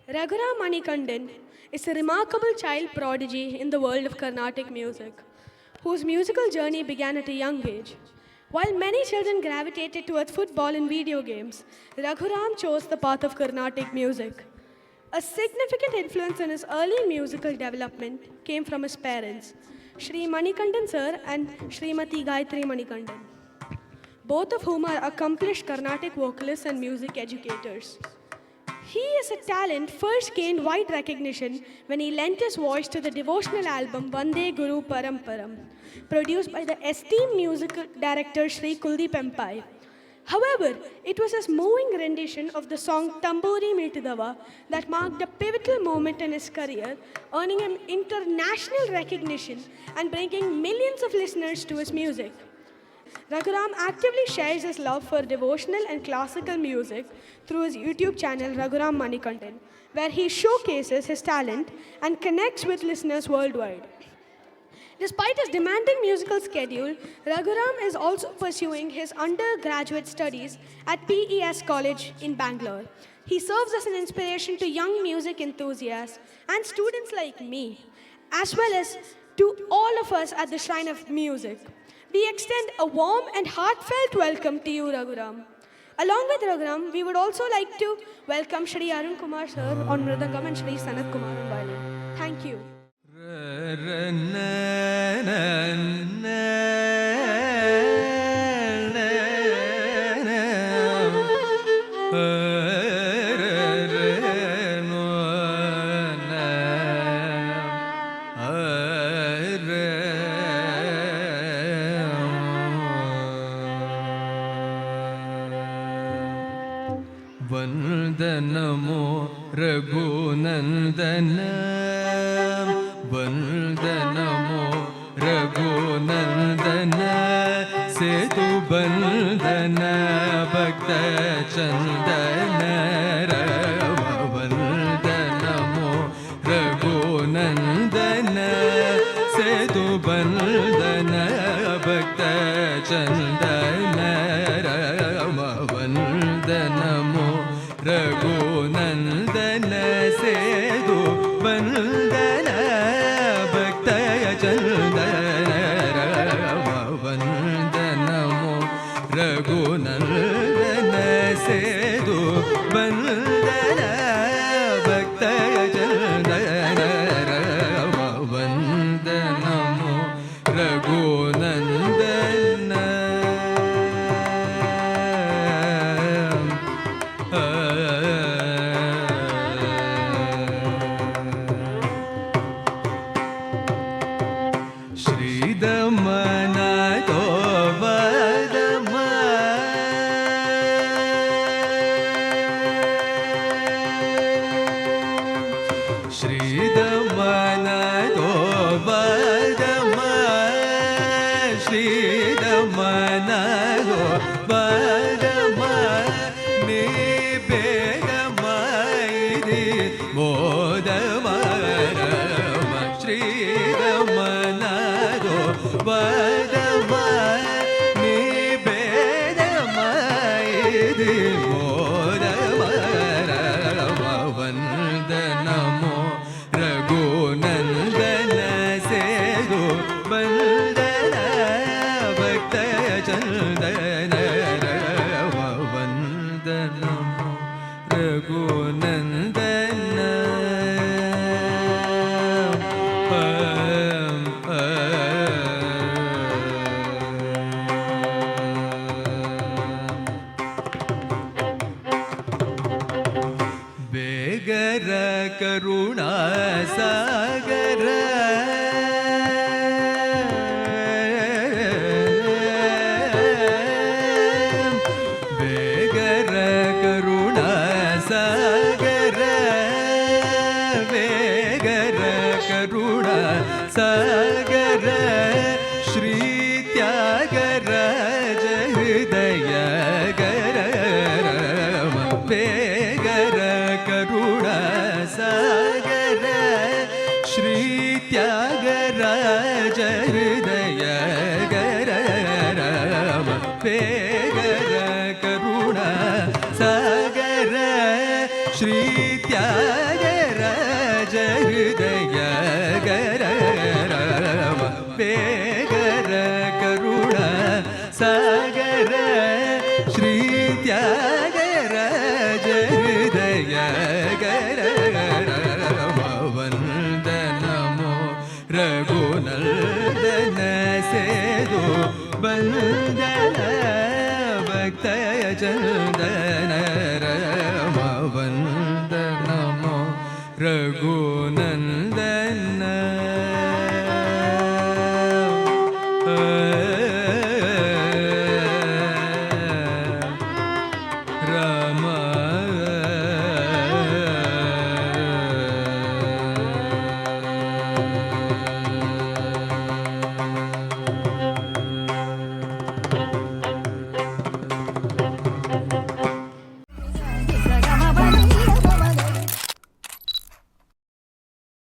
Raghuram Manikandan is a remarkable child prodigy in the world of Carnatic music, whose musical journey began at a young age. While many children gravitated towards football and video games, Raghuram chose the path of Carnatic music. A significant influence in his early musical development came from his parents, Shri Manikandan sir and Srimati Gayatri Manikandan, both of whom are accomplished Carnatic vocalists and music educators. He is a talent first gained wide recognition when he lent his voice to the devotional album Vande Guru Paramparam, produced by the esteemed musical director Sri Kuldeep Empai. However, it was his moving rendition of the song Tamburi Meetidava that marked a pivotal moment in his career, earning him international recognition and bringing millions of listeners to his music. Raghuram actively shares his love for devotional and classical music through his YouTube channel Raghuram Manikandan, where he showcases his talent and connects with listeners worldwide. Despite his demanding musical schedule, Raghuram is also pursuing his undergraduate studies at PES College in Bangalore. He serves as an inspiration to young music enthusiasts and students like me, as well as to all of us at the Shrine of Music. We extend a warm and heartfelt welcome to you, Raghuram. Along with Raghuram, we would also like to welcome Shri Arun Kumar sir on Mridangam and Shri Sanat Kumar on violin. Thank you. वंदनमो Raghunandan वंदनमो Raghunandan सेतु बंदन भक्त चंदन वंदनमो रघुनंदन सेतु बंदन भक्त चंदन वंदनमो रघुनंदन सेतु बंदन भक्त चंदन वंदनमो रघुनंदन सेतु बंदन भक्त चंदन वंदनमो रघुनंदन वंदनमो रघुनंदन सेतु बंदन भक्त चंदन वंदनमो रघुनंदन बेगर करुणा सागर बेगर करुणा सागर बेगर करुणा सागर श्री त्यागराज हृदय गर बेगर करुणा सागर श्री त्यागराज हृदय गर बेगर करुणा सागर श्री त्याग ನಂದನ ಭಕ್ತ ಚಂದನ ರಮ ವಂದ ನಮೋ ರಘುನಂದನ ರಾಮ